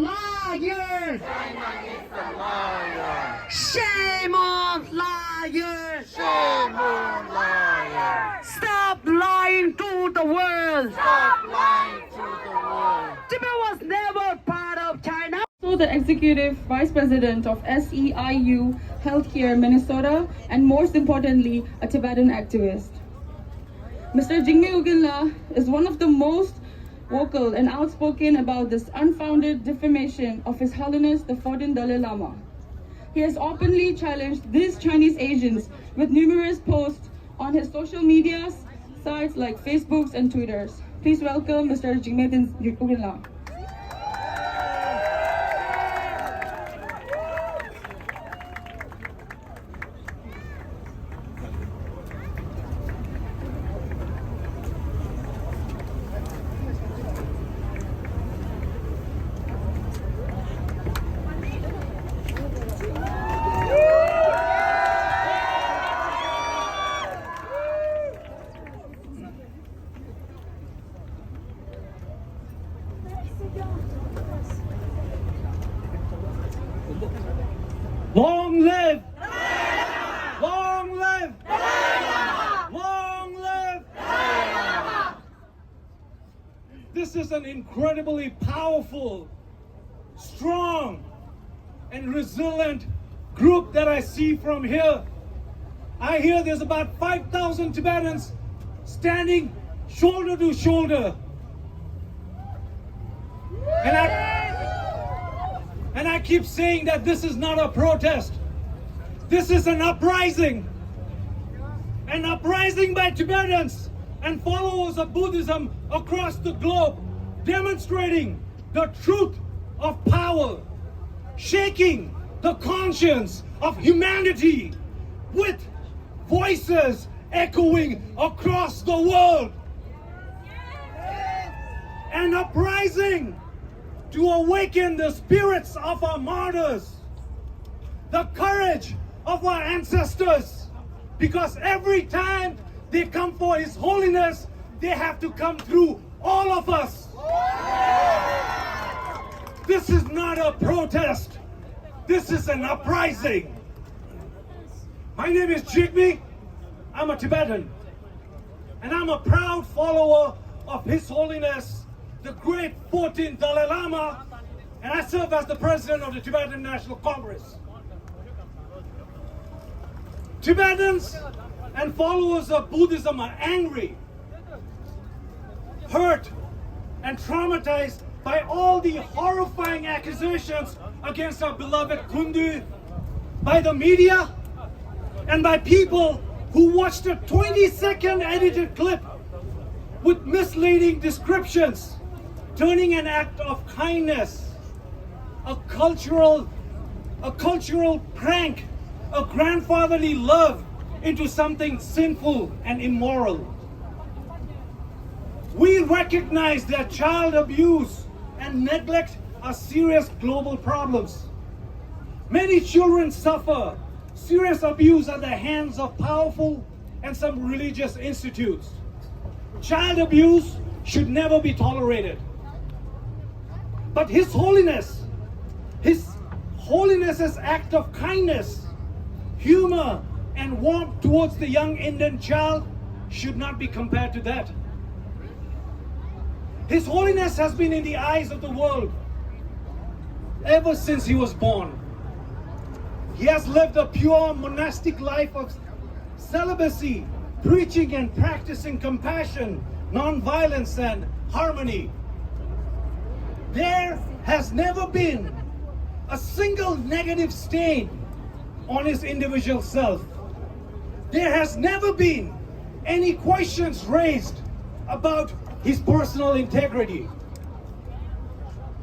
liars! China is a liar! Shame on liars! Shame on liars! Stop lying to the world! Stop lying to the world! Tibet was never part of China. So the Executive Vice President of SEIU Healthcare Minnesota, and most importantly, a Tibetan activist. Mr. Jigme Ugen is one of the most vocal and outspoken about this unfounded defamation of His Holiness the Dalai Lama. He has openly challenged these Chinese agents with numerous posts on his social media sites like Facebooks and Twitters. Please welcome Mr. Jigme Ugen. Long live! Long live! Long live! This is an incredibly powerful, strong, and resilient group that I see from here. I hear there's about 5,000 Tibetans standing shoulder to shoulder. And I keep saying that this is not a protest. This is an uprising. An uprising by Tibetans and followers of Buddhism across the globe, demonstrating the truth of power, shaking the conscience of humanity with voices echoing across the world. An uprising to awaken the spirits of our martyrs, the courage of our ancestors, because every time they come for His Holiness, they have to come through all of us. This is not a protest. This is an uprising. My name is Jigme. I'm a Tibetan, and I'm a proud follower of His Holiness the great 14th Dalai Lama, and I serve as the president of the Tibetan National Congress. Tibetans and followers of Buddhism are angry, hurt, and traumatized by all the horrifying accusations against our beloved Kundu, by the media, and by people who watched a 20-second edited clip with misleading descriptions, turning an act of kindness, a cultural prank, a grandfatherly love, into something sinful and immoral. We recognize that child abuse and neglect are serious global problems. Many children suffer serious abuse at the hands of powerful and some religious institutes. Child abuse should never be tolerated. But His Holiness's act of kindness, humor, and warmth towards the young Indian child should not be compared to that. His Holiness has been in the eyes of the world ever since he was born. He has lived a pure monastic life of celibacy, preaching and practicing compassion, non-violence, and harmony. There has never been a single negative stain on his individual self. There has never been any questions raised about his personal integrity.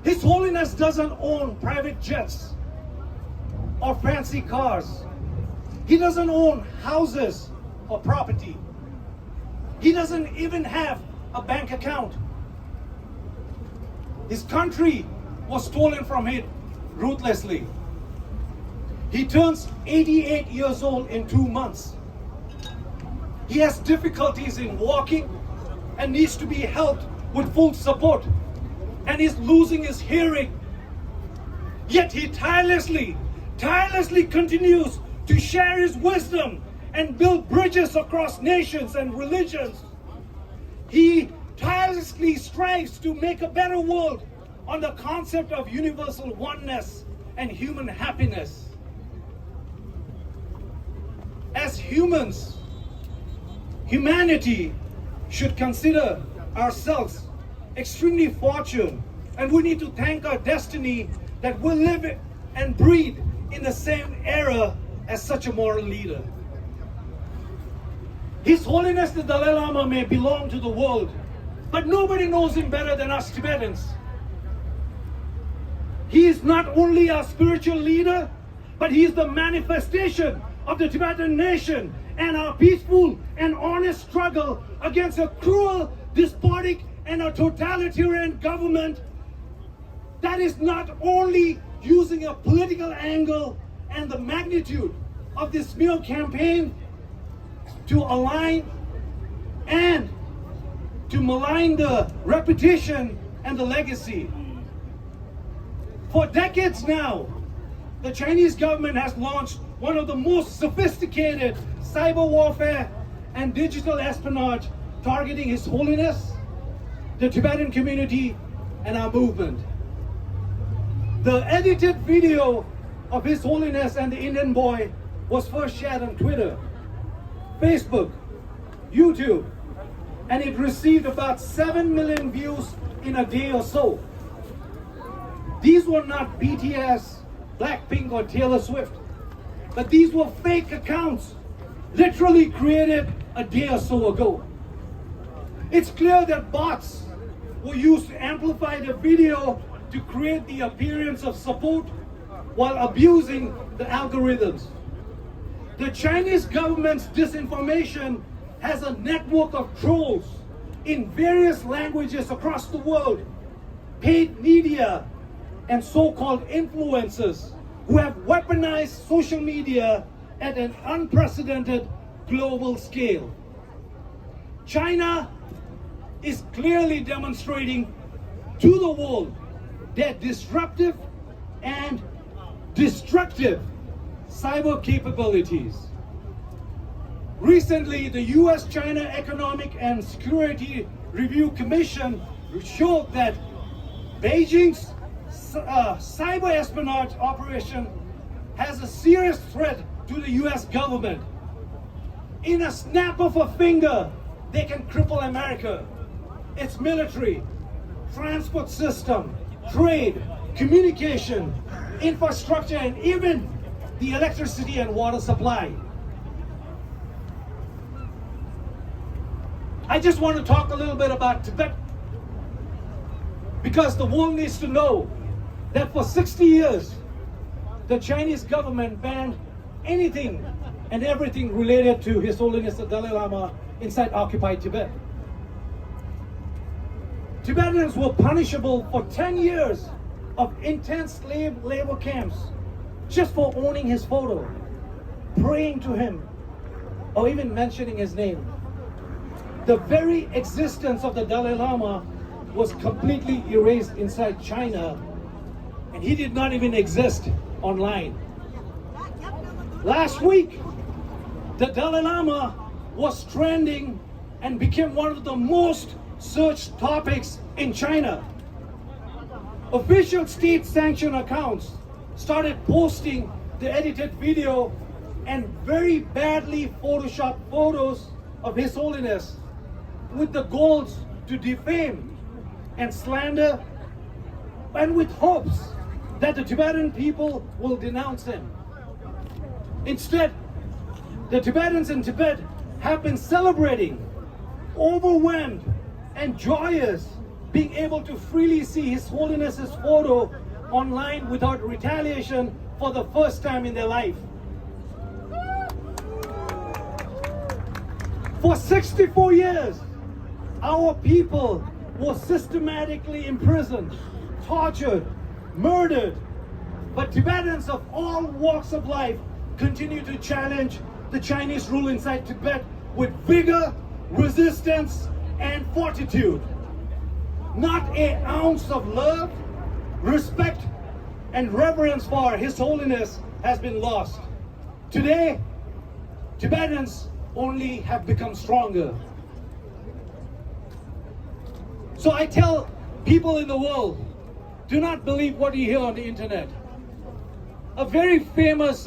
His Holiness doesn't own private jets or fancy cars. He doesn't own houses or property. He doesn't even have a bank account. His country was stolen from him ruthlessly. He turns 88 years old in 2 months. He has difficulties in walking and needs to be helped with full support, and is losing his hearing Yet he tirelessly continues to share his wisdom and build bridges across nations and religions. He tirelessly strives to make a better world on the concept of universal oneness and human happiness. As humans, humanity should consider ourselves extremely fortunate, and we need to thank our destiny that we live and breathe in the same era as such a moral leader. His Holiness the Dalai Lama may belong to the world, but nobody knows him better than us Tibetans. He is not only our spiritual leader, but he is the manifestation of the Tibetan nation and our peaceful and honest struggle against a cruel, despotic, and a totalitarian government that is not only using a political angle and the magnitude of this smear campaign to align and to malign the reputation and the legacy. For decades now, the Chinese government has launched one of the most sophisticated cyber warfare and digital espionage targeting His Holiness, the Tibetan community, and our movement. The edited video of His Holiness and the Indian boy was first shared on Twitter, Facebook, YouTube, and it received about 7 million views in a day or so. These were not BTS, Blackpink, or Taylor Swift, but these were fake accounts, literally created a day or so ago. It's clear that bots were used to amplify the video to create the appearance of support while abusing the algorithms. The Chinese government's disinformation has a network of trolls in various languages across the world, paid media, and so-called influencers who have weaponized social media at an unprecedented global scale. China is clearly demonstrating to the world their disruptive and destructive cyber capabilities. Recently, the US-China Economic and Security Review Commission showed that Beijing's cyber espionage operation has a serious threat to the US government. In a snap of a finger, they can cripple America, its military, transport system, trade, communication, infrastructure, and even the electricity and water supply. I just want to talk a little bit about Tibet, because the world needs to know that for 60 years, the Chinese government banned anything and everything related to His Holiness the Dalai Lama inside occupied Tibet. Tibetans were punishable for 10 years of intense slave labor camps just for owning his photo, praying to him, or even mentioning his name. The very existence of the Dalai Lama was completely erased inside China, and he did not even exist online. Last week, the Dalai Lama was trending and became one of the most searched topics in China. Official state-sanctioned accounts started posting the edited video and very badly photoshopped photos of His Holiness with the goals to defame and slander, and with hopes that the Tibetan people will denounce him. Instead, the Tibetans in Tibet have been celebrating, overwhelmed and joyous, being able to freely see His Holiness's photo online without retaliation for the first time in their life. For 64 years, our people were systematically imprisoned, tortured, murdered, but Tibetans of all walks of life continue to challenge the Chinese rule inside Tibet with vigor, resistance, and fortitude. Not an ounce of love, respect, and reverence for His Holiness has been lost. Today, Tibetans only have become stronger. So I tell people in the world, do not believe what you hear on the internet. A very famous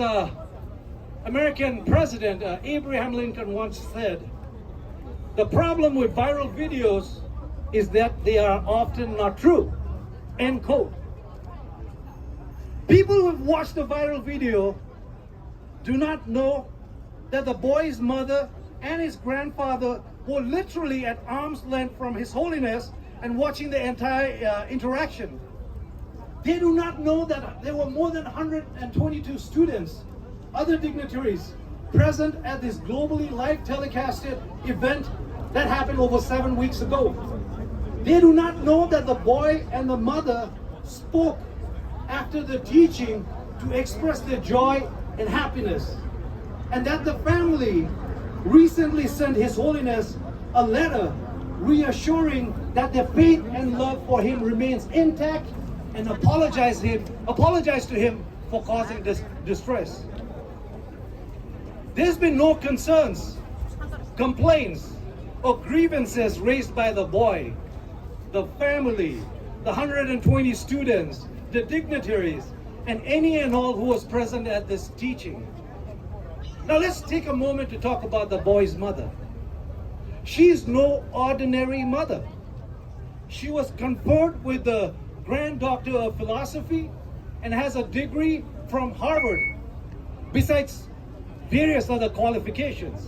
American president, Abraham Lincoln, once said, the problem with viral videos is that they are often not true. End quote. People who have watched the viral video do not know that the boy's mother and his grandfather were literally at arm's length from His Holiness and watching the entire interaction. They do not know that there were more than 122 students, other dignitaries, present at this globally live telecasted event that happened over 7 weeks ago. They do not know that the boy and the mother spoke after the teaching to express their joy and happiness, and that the family recently sent His Holiness a letter reassuring that their faith and love for him remains intact, and apologize to him for causing this distress. There's been no concerns, complaints, or grievances raised by the boy, the family, the 120 students, the dignitaries, and any and all who was present at this teaching. Now let's take a moment to talk about the boy's mother. She's no ordinary mother. She was conferred with the Grand Doctor of Philosophy and has a degree from Harvard, besides various other qualifications.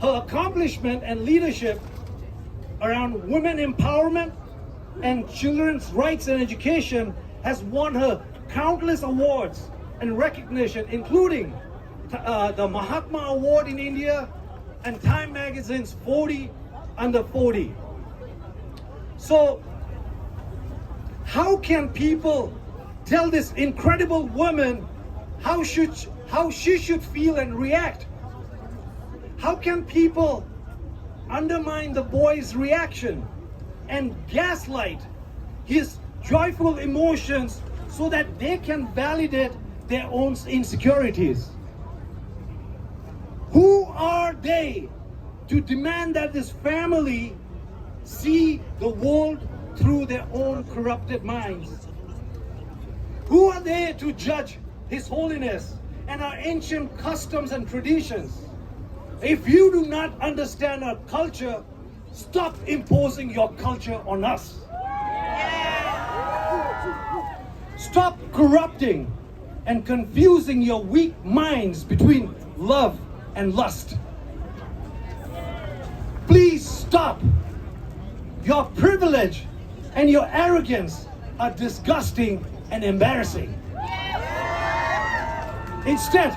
Her accomplishment and leadership around women empowerment and children's rights and education has won her countless awards and recognition, including the Mahatma Award in India and Time Magazine's 40 Under 40. So, how can people tell this incredible woman how she should feel and react? How can people undermine the boy's reaction and gaslight his joyful emotions so that they can validate their own insecurities? Who are they to demand that this family see the world through their own corrupted minds? Who are they to judge His Holiness and our ancient customs and traditions? If you do not understand our culture, stop imposing your culture on us. Stop corrupting and confusing your weak minds between love and lust. Please stop. Your privilege and your arrogance are disgusting and embarrassing. Instead,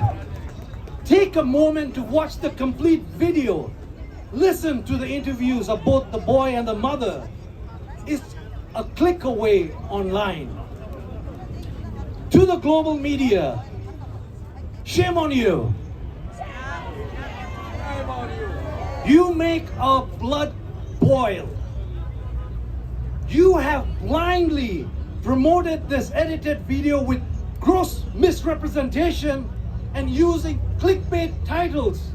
take a moment to watch the complete video. Listen to the interviews of both the boy and the mother. It's a click away online. To the global media, shame on you. You make our blood boil. You have blindly promoted this edited video with gross misrepresentation and using clickbait titles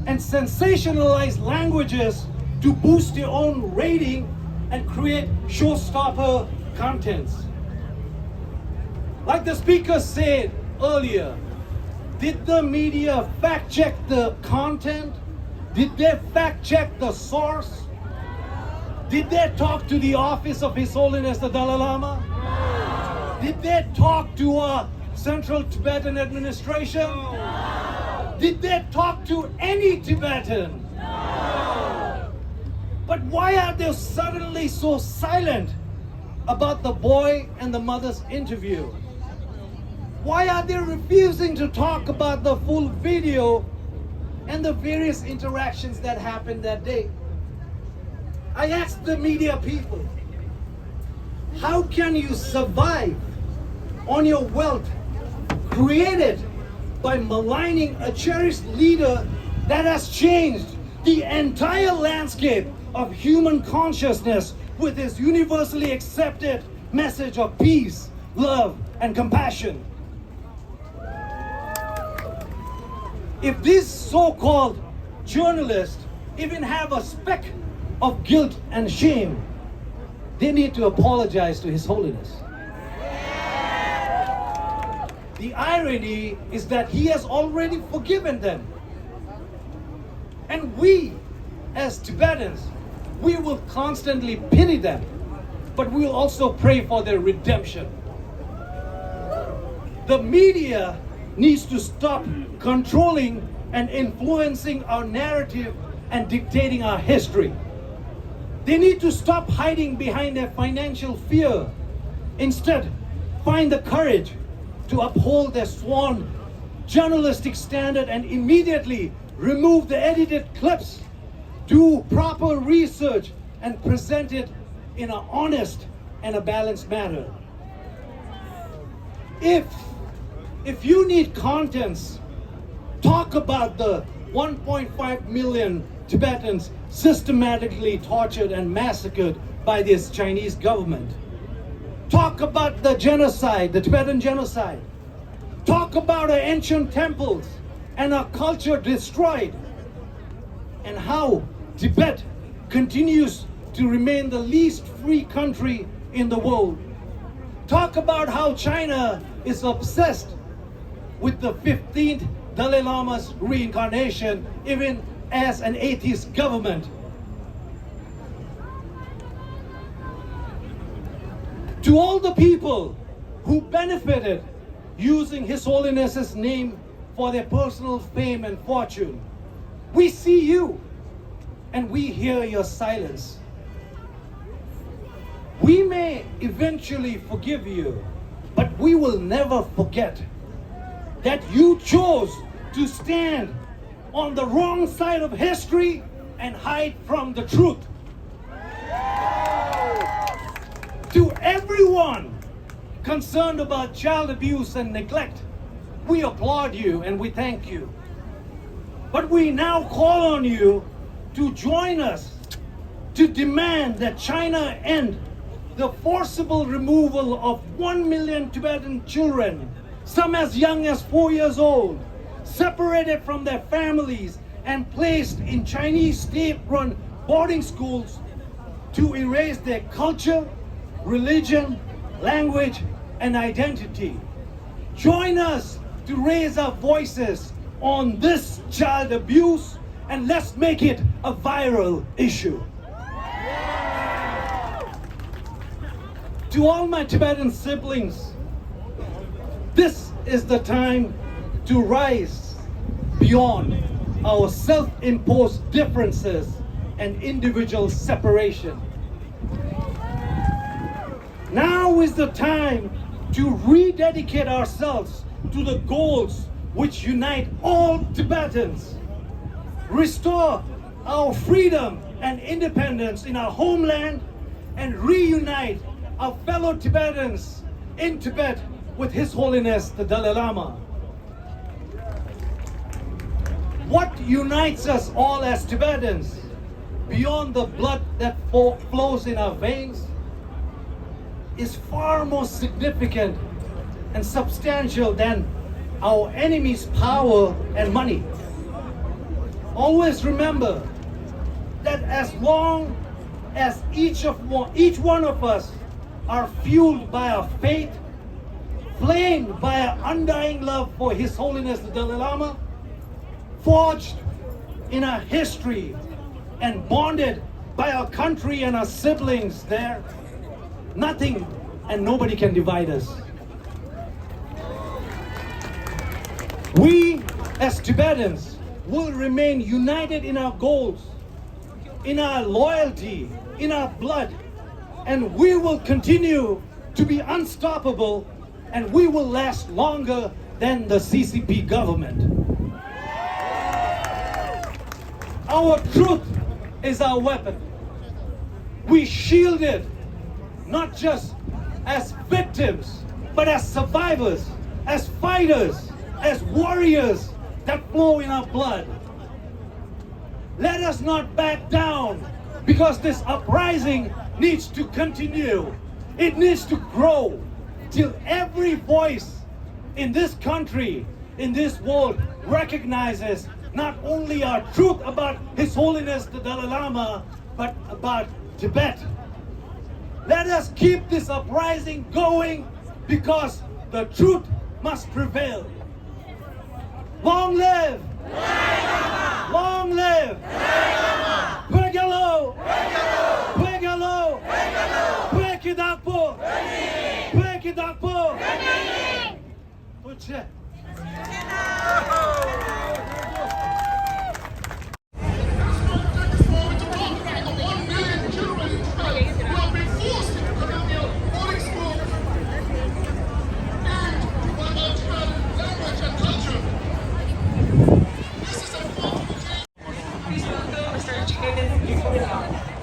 and sensationalized languages to boost your own rating and create showstopper contents. Like the speaker said earlier, did the media fact check the content? Did they fact check the source? Did they talk to the office of His Holiness the Dalai Lama? Did they talk to a Central Tibetan administration? Did they talk to any Tibetan? But why are they suddenly so silent about the boy and the mother's interview? Why are they refusing to talk about the full video and the various interactions that happened that day? I asked the media people, how can you survive on your wealth created by maligning a cherished leader that has changed the entire landscape of human consciousness with his universally accepted message of peace, love, and compassion. If these so-called journalists even have a speck of guilt and shame, they need to apologize to His Holiness. The irony is that He has already forgiven them. And we, as Tibetans, we will constantly pity them, but we will also pray for their redemption. The media needs to stop controlling and influencing our narrative and dictating our history. They need to stop hiding behind their financial fear. Instead, find the courage to uphold their sworn journalistic standard and immediately remove the edited clips, do proper research, and present it in an honest and a balanced manner. If you need contents, talk about the 1.5 million Tibetans systematically tortured and massacred by this Chinese government. Talk about the genocide, the Tibetan genocide. Talk about our ancient temples and our culture destroyed, and how Tibet continues to remain the least free country in the world. Talk about how China is obsessed with the 15th Dalai Lama's reincarnation, even as an atheist government. To all the people who benefited using His Holiness's name for their personal fame and fortune, we see you and we hear your silence. We may eventually forgive you, but we will never forget that you chose to stand on the wrong side of history and hide from the truth. To everyone concerned about child abuse and neglect, we applaud you and we thank you. But we now call on you to join us to demand that China end the forcible removal of 1 million Tibetan children, some as young as 4 years old, separated from their families and placed in Chinese state-run boarding schools to erase their culture, religion, language, and identity. Join us to raise our voices on this child abuse, and let's make it a viral issue. To all my Tibetan siblings, this is the time to rise beyond our self-imposed differences and individual separation. Now is the time to rededicate ourselves to the goals which unite all Tibetans. Restore our freedom and independence in our homeland and reunite our fellow Tibetans in Tibet with His Holiness the Dalai Lama. What unites us all as Tibetans, beyond the blood that flows in our veins, is far more significant and substantial than our enemy's power and money. Always remember that as long as each one of us are fueled by our faith, flamed by our undying love for His Holiness the Dalai Lama, forged in our history and bonded by our country and our siblings there, nothing and nobody can divide us. We as Tibetans will remain united in our goals, in our loyalty, in our blood, and we will continue to be unstoppable, and we will last longer than the CCP government. Our truth is our weapon. We shield it not just as victims, but as survivors, as fighters, as warriors that flow in our blood. Let us not back down, because this uprising needs to continue. It needs to grow. till every voice in this country, in this world, recognizes not only our truth about His Holiness the Dalai Lama, but about Tibet. Let us keep this uprising going because the truth must prevail. Long live! Long live! Pegalo! Pegalo! Pekidakpo! Pekidakpo! Puche! Please welcome Mr. Jigme Ugen.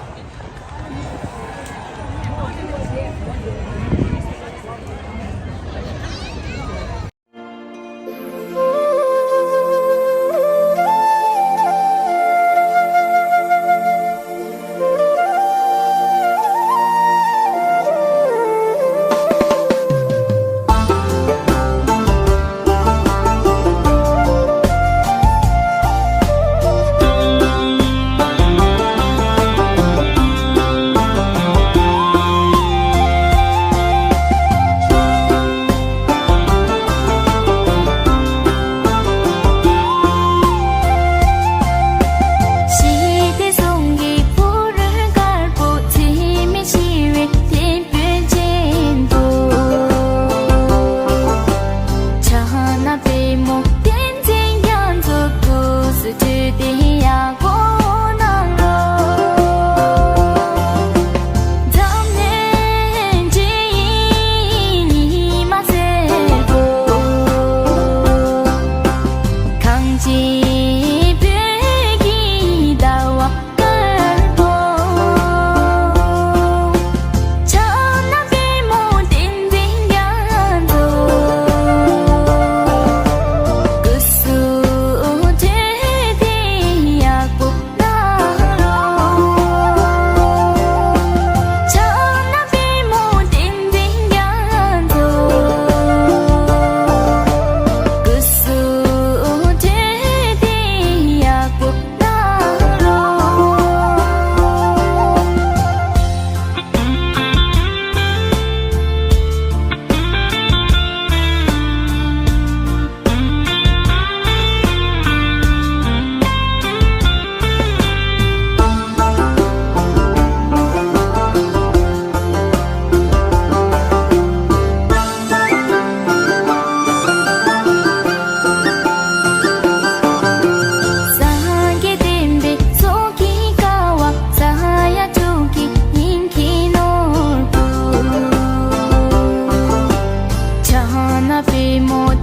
be more